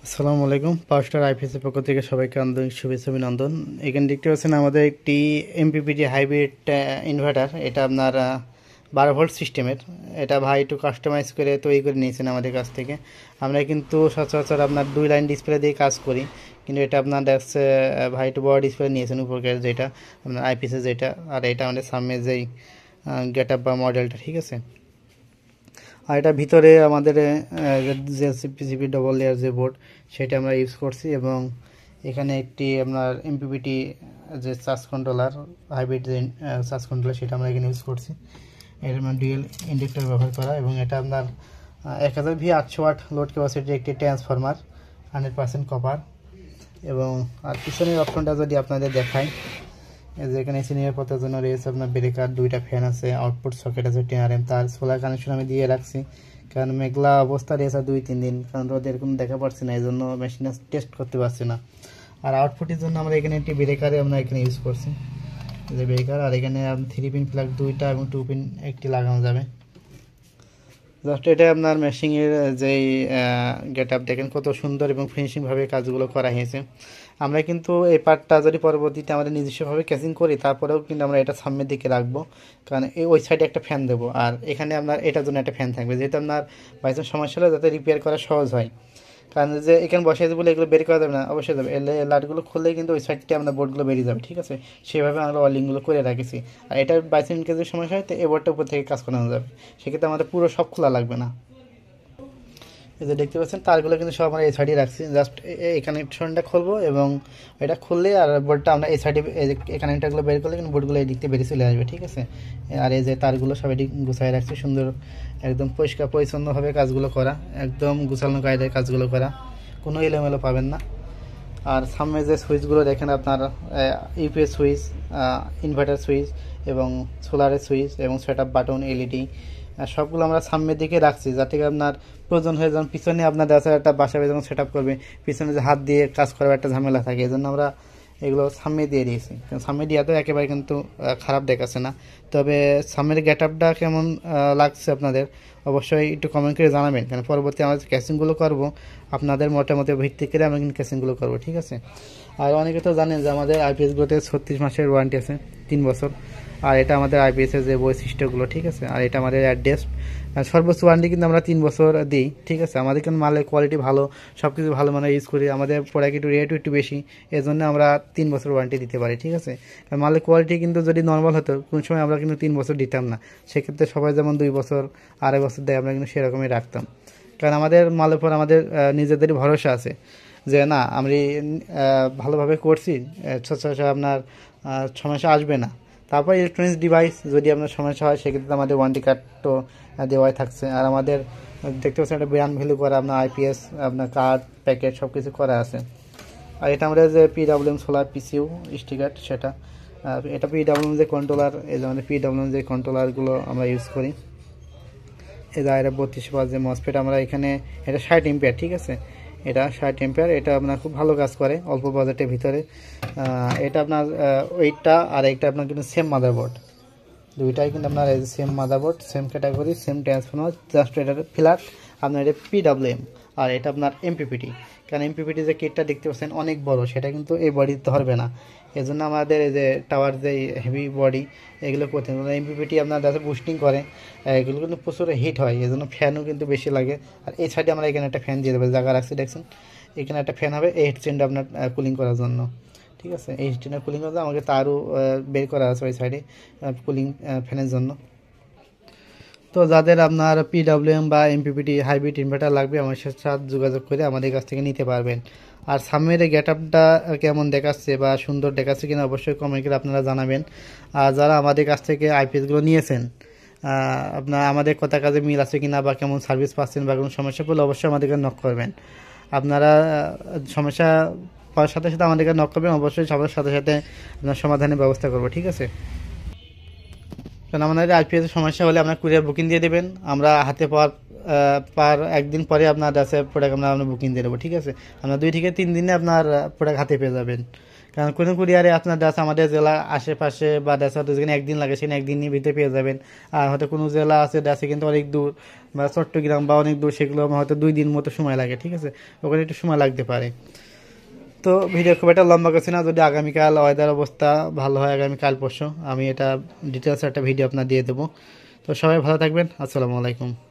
আসসালামু আলাইকুম। পাওয়ার আইপিএসের পক্ষ থেকে সবাইকে আন্তরিক শুভেচ্ছা অভিনন্দন। এখানে দেখতে পাচ্ছেন আমাদের একটি এমপিপিটি হাইব্রিড ইনভার্টার। এটা আপনার 12 ভোল্ট সিস্টেমের। এটা ভাই একটু কাস্টমাইজ করে তৈরি করে নিয়েছেন আমাদের কাছ থেকে। আমরা কিন্তু সচরাচর আপনার 2 লাইন ডিসপ্লে দিয়ে কাজ করি, কিন্তু এটা আপনার দেখছে ভাই একটু বড় ডিসপ্লে নিয়েছেন উপরের, যেটা আপনার আইপিএসের যেটা, আর এটা আমাদের সামনে যেই গেট আপ বা মডেলটা, ঠিক আছে। আর এটা ভিতরে আমাদের যে পিসিবি ডবল লেয়ার যে বোর্ড, সেটা আমরা ইউজ করছি। এবং এখানে একটি আপনার এমপিপিটি যে চার্জ কন্ট্রোলার, হাইব্রিড যে চার্জ কন্ট্রোলার, সেটা আমরা এখানে ইউজ করছি। এটা আমরা ডুয়েল ইন্ডাক্টর ব্যবহার করা, এবং এটা আপনার 1000V 800 ওয়াট লোড ক্যাপাসিটির একটি ট্রান্সফরমার, 100% কপার। এবং আর পিছনের অপশনটা যদি আপনাদের দেখাই, যেখানে এসি নিরাপত্তার জন্য রয়েছে আপনার ব্রেকার, 2টা ফ্যান আছে, আউটপুট সকেট আছে, 10 RM তার, সোলার কানেকশন আমি দিয়ে রাখছি। কারণ মেঘলা অবস্থা রয়েছে 2-3 দিন, কারণ রোদের কোনো দেখা পাচ্ছি না, এই জন্য মেশিনটা টেস্ট করতে পারছি না। আর আউটপুটের জন্য আমরা এখানে একটি ব্রেকারে আমরা এখানে ইউজ করছি, যে ব্রেকার। আর এখানে 3 পিন প্লাগ 2টা এবং 2 পিন একটি লাগানো যাবে। জাস্ট এটা আপনার মেশিনের যেই গেট আপ দেখেন কত সুন্দর এবং ফিনিশিংভাবে কাজগুলো করা হয়েছে। আমরা কিন্তু এই পার্টটা যদি পরবর্তীতে আমাদের নিজস্বভাবে ক্যাচিং করি, তারপরেও কিন্তু আমরা এটা সামনের দিকে রাখবো, কারণ ওই সাইডে একটা ফ্যান দেবো, আর এখানে আপনার এটার জন্য একটা ফ্যান থাকবে, যেহেতু আপনার বাইচান্স সমস্যা হলে যাতে রিপেয়ার করা সহজ হয়। কারণ যে এখানে বসাই বলে এগুলো বের করা যাবে না, অবশ্যই যাবে। লাইটগুলো খুললেই কিন্তু ওই সাইডটা আমরা বোর্ডগুলো বেরিয়ে যাবে, ঠিক আছে। সেভাবে আমরা ওয়ার্লিংগুলো করে রাখেছি। আর এটা বাইচান্স যদি সমস্যা হয়, তো এই বোর্ডটা উপর থেকে কাজ করানো যাবে, সেক্ষেত্রে আমাদের পুরো সব খোলা লাগবে না। এই যে দেখতে পাচ্ছেন তারগুলো কিন্তু সব আমরা এই সাইডে রাখছি, জাস্ট এই কানেকশনটা খুলবো এবং এটা খুললে আর বোর্ডটা আমরা এই সাইডে এই কানেক্টারগুলো বের করলে কিন্তু বোর্ডগুলো এই দিকতে বেরিয়ে চলে আসবে, ঠিক আছে। আর এই যে তারগুলো সব এদিক গুছাই রাখছি, সুন্দর একদম পরিষ্কার পরিচ্ছন্নভাবে কাজগুলো করা, একদম গুছানো কায়দায় কাজগুলো করা, কোনো এলোমেলো পাবেন না। আর সামনে যে সুইচগুলো দেখেন আপনার, ইউপিএস সুইচ, ইনভার্টার সুইচ এবং সোলারের সুইচ এবং সেট আপ বাটন, এলইডি, সবগুলো আমরা সামনের দিকে রাখছি, যাতে আপনার প্রয়োজন হয়ে যখন পিছনে আপনার দেখা একটা বাসায় যখন সেট আপ করবে, পিছনে যে হাত দিয়ে কাজ করার একটা ঝামেলা থাকে, এই জন্য আমরা এগুলো সামনে দিয়ে দিয়েছি। সামনে দিয়ে তো একেবারে কিন্তু খারাপ দেখাচ্ছে না। তবে সামনের গেট আপটা কেমন লাগছে আপনাদের অবশ্যই একটু কমেন্ট করে জানাবেন, কারণ পরবর্তী আমরা যে ক্যাচিংগুলো করবো আপনাদের মতামতে ভিত্তি করে আমরা কিন্তু ক্যাচিংগুলো করবো, ঠিক আছে। আর অনেকে তো জানেন যে আমাদের আইপিএসগুলোতে 36 মাসের ওয়ারেন্টি আছে, 3 বছর। আর এটা আমাদের আইপিএসের যে বৈশিষ্ট্যগুলো, ঠিক আছে। আর এটা আমাদের অ্যাড্রেস, সর্বোচ্চ ওয়ারেন্টি কিন্তু আমরা 3 বছর দিই, ঠিক আছে। আমাদের কিন্তু মালের কোয়ালিটি ভালো, সব কিছু ভালো মানে ইউজ করি, আমাদের প্রোডাক্ট একটু রেটও একটু বেশি, এই জন্য আমরা 3 বছর ওয়ারেন্টি দিতে পারি, ঠিক আছে। কারণ মালের কোয়ালিটি কিন্তু যদি নর্মাল হতো, কোন সময় আমরা কিন্তু 3 বছর দিতাম না। সেক্ষেত্রে সবাই যেমন 2 বছর, 2.5 বছর দেয়, আমরা কিন্তু সেরকমই রাখতাম। কারণ আমাদের মালের উপর আমাদের নিজেদেরই ভরসা আছে, যে না আমি ভালোভাবে করছি, সচরাচর আপনার সমস্যা আসবে না। তারপর ইলেকট্রনিক্স ডিভাইস যদি আপনার সমস্যা হয়, সেক্ষেত্রে আমাদের ওয়ারেন্টি কার্ড তো দেওয়াই থাকছে। আর আমাদের দেখতে পাচ্ছেন একটা ব্র্যান্ড ভ্যালু করা আপনার আইপিএস, আপনার কার্ড প্যাকেট সব কিছু করা আছে। আর এটা আমাদের যে পিডাব্লিউএম সোলার পিসিউ স্টিকার, সেটা এটা পিডাব্লিউএম যে কন্ট্রোলার, এই যে আমাদের পিডাব্লিউএম যে কন্ট্রোলারগুলো আমরা ইউজ করি। এই যে 32 যে মসফেট আমরা এখানে, এটা 60 এম্পিয়ার, ঠিক আছে। এটা 60 এম্পিয়ার, এটা আপনার খুব ভালো কাজ করে অল্প বাজেটের ভিতরে। এটা আপনার ওইটা আর এইটা আপনার কিন্তু সেম মাদারবোর্ড, দুইটাই কিন্তু আপনার same motherboard, same category, same transformer, just এটার ফ্ল্যাট আপনার এটা পিডাব্লিউএম আর এটা আপনার এমপিপিটি। কারণ এমপিপিটি যে কিটটা দেখতে পাচ্ছেন অনেক বড়, সেটা কিন্তু এই বডিতে ধরবে না, এই জন্য আমাদের এই যে টাওয়ার যে হেভি বডি এগুলো করতে হবে। এমপিপিটি আপনার যাতে বুস্টিং করে, এগুলো কিন্তু প্রচুর হিট হয়, এই জন্য ফ্যানও কিন্তু বেশি লাগে। আর এই সাইডে আমরা এখানে একটা ফ্যান দিয়ে দেবো, জায়গা রাখছি দেখছেন, এখানে একটা ফ্যান হবে এই হেডসেন্টটা আপনার কুলিং করার জন্য, ঠিক আছে। এই হেডসেন্টের কুলিং করতে আমাকে তারও বের করা আছে ওই সাইডে কুলিং ফ্যানের জন্য। তো যাদের আপনার পিডাব্লিউএম বা এমপিপিটি হাইব্রিড ইনভার্টার লাগবে, আমার সাথে যোগাযোগ করে আমাদের কাছ থেকে নিতে পারবেন। আর সামনের গেট আপটা কেমন দেখাচ্ছে বা সুন্দর দেখাচ্ছে কিনা অবশ্যই কমেন্ট করে আপনারা জানাবেন। আর যারা আমাদের কাছ থেকে আইপিএসগুলো নিয়েছেন, আপনার আমাদের কথা কাজে মিল আছে কিনা বা কেমন সার্ভিস পাচ্ছেন বা কোনো সমস্যা পড়লে অবশ্যই আমাদেরকে নক করবেন। আপনারা সমস্যা পাওয়ার সাথে সাথে আমাদেরকে নক করবেন, অবশ্যই সবার সাথে সাথে আপনার সমাধানের ব্যবস্থা করবো, ঠিক আছে। কারণ আমাদের আইপিএসের সমস্যা হলে আপনার কুরিয়ার বুকিং দিয়ে দেবেন, আমরা হাতে পার একদিন পরে আপনার কাছে প্রোডাক্ট আমরা বুকিং দিয়ে দেবো, ঠিক আছে। আপনার 2 থেকে 3 দিনে আপনার প্রোডাক্ট হাতে পেয়ে যাবেন। কারণ কোনো কুরিয়ারে আপনার ড্রেস আমাদের জেলা আশেপাশে বা ড্রেস হয়তো যেখানে একদিন লাগে সেখানে একদিনের ভিতরে পেয়ে যাবেন। আর হয়তো কোনো জেলা আছে ড্রেসে কিন্তু অনেক দূর বা চট্টগ্রাম বা অনেক দূর, সেগুলো আমার হয়তো 2 দিন মতো সময় লাগে, ঠিক আছে, ওখানে একটু সময় লাগতে পারে। তো ভিডিও খুব একটা লম্বা করছি না, যদি আগামীকাল ওয়েদার অবস্থা ভালো হয় আগামীকাল পরশু আমি এটা ডিটেলস একটা ভিডিও আপনার দিয়ে দেবো। তো সবাই ভালো থাকবেন, আসসালামু আলাইকুম।